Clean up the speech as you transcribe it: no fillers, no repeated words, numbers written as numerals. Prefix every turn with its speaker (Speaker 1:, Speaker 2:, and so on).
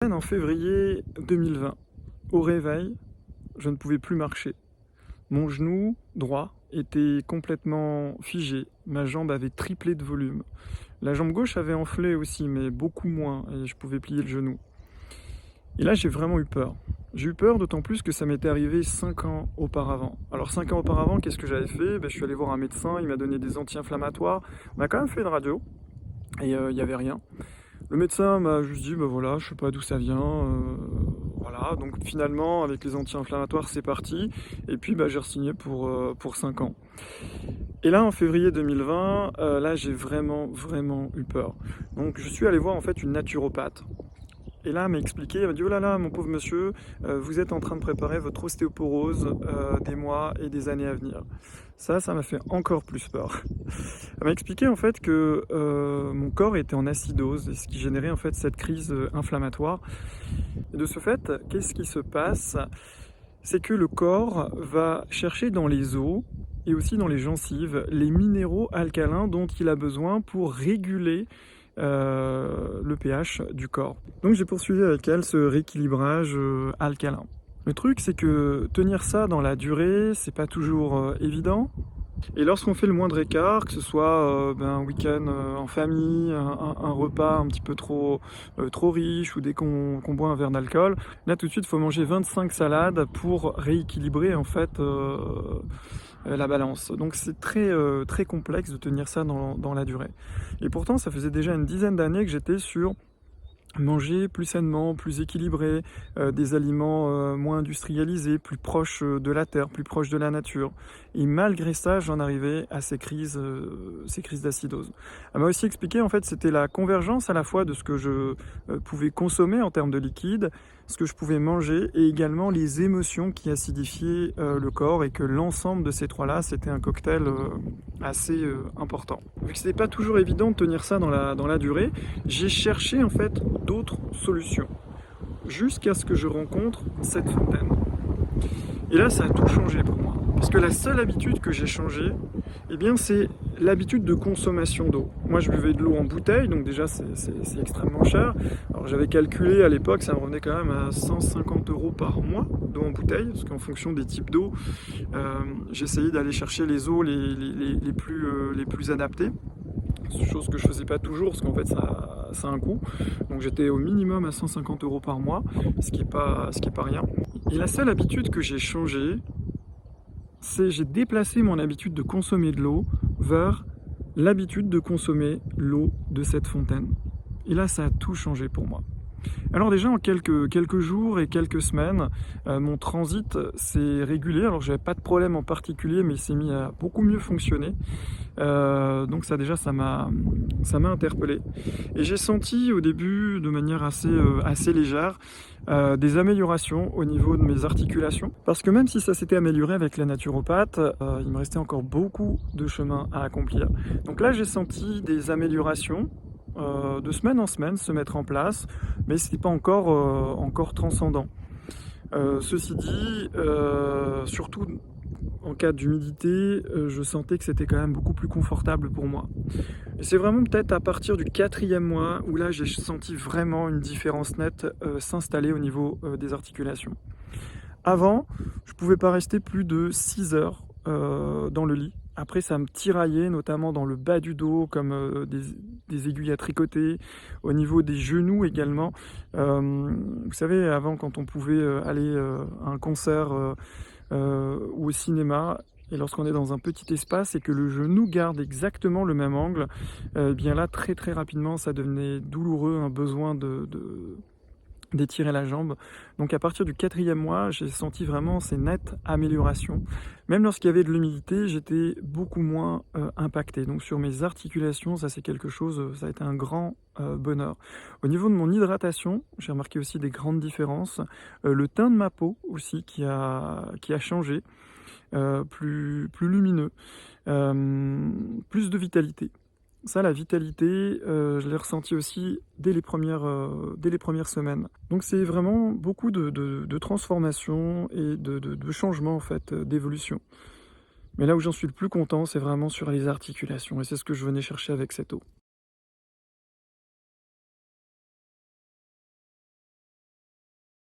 Speaker 1: En février 2020, au réveil, je ne pouvais plus marcher. Mon genou droit était complètement figé, ma jambe avait triplé de volume. La jambe gauche avait enflé aussi, mais beaucoup moins, et je pouvais plier le genou. Et là, j'ai vraiment eu peur. J'ai eu peur d'autant plus que ça m'était arrivé 5 ans auparavant. Alors 5 ans auparavant, qu'est-ce que j'avais fait? Je suis allé voir un médecin, il m'a donné des anti-inflammatoires. On a quand même fait une radio, et il n'y avait rien. Le médecin m'a juste dit, voilà, je sais pas d'où ça vient, voilà. Donc finalement, avec les anti-inflammatoires, c'est parti. Et puis j'ai re-signé pour 5 ans. Et là, en février 2020, là, j'ai vraiment eu peur. Donc je suis allé voir en fait une naturopathe. Et là, elle m'a expliqué, elle m'a dit, oh là là, mon pauvre monsieur, vous êtes en train de préparer votre ostéoporose des mois et des années à venir. Ça m'a fait encore plus peur. Elle m'a expliqué en fait que mon corps était en acidose, ce qui générait en fait cette crise inflammatoire. Et de ce fait, qu'est-ce qui se passe? C'est que le corps va chercher dans les os et aussi dans les gencives les minéraux alcalins dont il a besoin pour réguler le pH du corps. Donc j'ai poursuivi avec elle ce rééquilibrage alcalin. Le truc, c'est que tenir ça dans la durée, c'est pas toujours évident. Et lorsqu'on fait le moindre écart, que ce soit un week-end en famille, un repas un petit peu trop riche, ou dès qu'on boit un verre d'alcool, là tout de suite il faut manger 25 salades pour rééquilibrer en fait la balance. Donc c'est très complexe de tenir ça dans la durée. Et pourtant ça faisait déjà une dizaine d'années que j'étais sur manger plus sainement, plus équilibré, des aliments moins industrialisés, plus proches de la terre, plus proches de la nature. Et malgré ça, j'en arrivais à ces crises d'acidose. Elle m'a aussi expliqué, en fait, c'était la convergence à la fois de ce que je pouvais consommer en termes de liquide, ce que je pouvais manger, et également les émotions qui acidifiaient le corps, et que l'ensemble de ces trois-là, c'était un cocktail assez important. Vu que c'était pas toujours évident de tenir ça dans la durée, j'ai cherché en fait d'autres solutions, jusqu'à ce que je rencontre cette fontaine. Et là, ça a tout changé pour moi. Parce que la seule habitude que j'ai changée, c'est l'habitude de consommation d'eau. Moi, je buvais de l'eau en bouteille, donc déjà, c'est extrêmement cher. Alors, j'avais calculé à l'époque, ça me revenait quand même à 150 € par mois d'eau en bouteille, parce qu'en fonction des types d'eau, j'essayais d'aller chercher les eaux les plus adaptées. Chose que je faisais pas toujours, parce qu'en fait, ça a un coût. Donc, j'étais au minimum à 150 € par mois, ce qui est pas rien. Et la seule habitude que j'ai changée, c'est j'ai déplacé mon habitude de consommer de l'eau vers l'habitude de consommer l'eau de cette fontaine. Et là, ça a tout changé pour moi. Alors déjà, en quelques jours et quelques semaines, mon transit s'est régulé. Alors, j'avais pas de problème en particulier, mais il s'est mis à beaucoup mieux fonctionner. Donc ça déjà, ça m'a interpellé. Et j'ai senti au début, de manière assez légère, des améliorations au niveau de mes articulations. Parce que même si ça s'était amélioré avec la naturopathe, il me restait encore beaucoup de chemin à accomplir. Donc là, j'ai senti des améliorations de semaine en semaine se mettre en place, mais ce n'est pas encore transcendant. Ceci dit, surtout en cas d'humidité, je sentais que c'était quand même beaucoup plus confortable pour moi. Et c'est vraiment peut-être à partir du 4e mois où là j'ai senti vraiment une différence nette s'installer au niveau des articulations. Avant, je ne pouvais pas rester plus de 6 heures dans le lit. Après, ça me tiraillait, notamment dans le bas du dos, comme des aiguilles à tricoter, au niveau des genoux également. Vous savez, avant, quand on pouvait aller à un concert ou au cinéma, et lorsqu'on est dans un petit espace et que le genou garde exactement le même angle, bien là, très rapidement, ça devenait douloureux, un besoin d'étirer la jambe. Donc à partir du 4e mois, j'ai senti vraiment ces nettes améliorations. Même lorsqu'il y avait de l'humidité, j'étais beaucoup moins impacté. Donc sur mes articulations, ça c'est quelque chose, ça a été un grand bonheur. Au niveau de mon hydratation, j'ai remarqué aussi des grandes différences. Le teint de ma peau aussi qui a changé, plus lumineux, plus de vitalité. Ça, la vitalité, je l'ai ressenti aussi dès les premières semaines. Donc c'est vraiment beaucoup de transformation et de changement en fait, d'évolution. Mais là où j'en suis le plus content, c'est vraiment sur les articulations, et c'est ce que je venais chercher avec cette eau.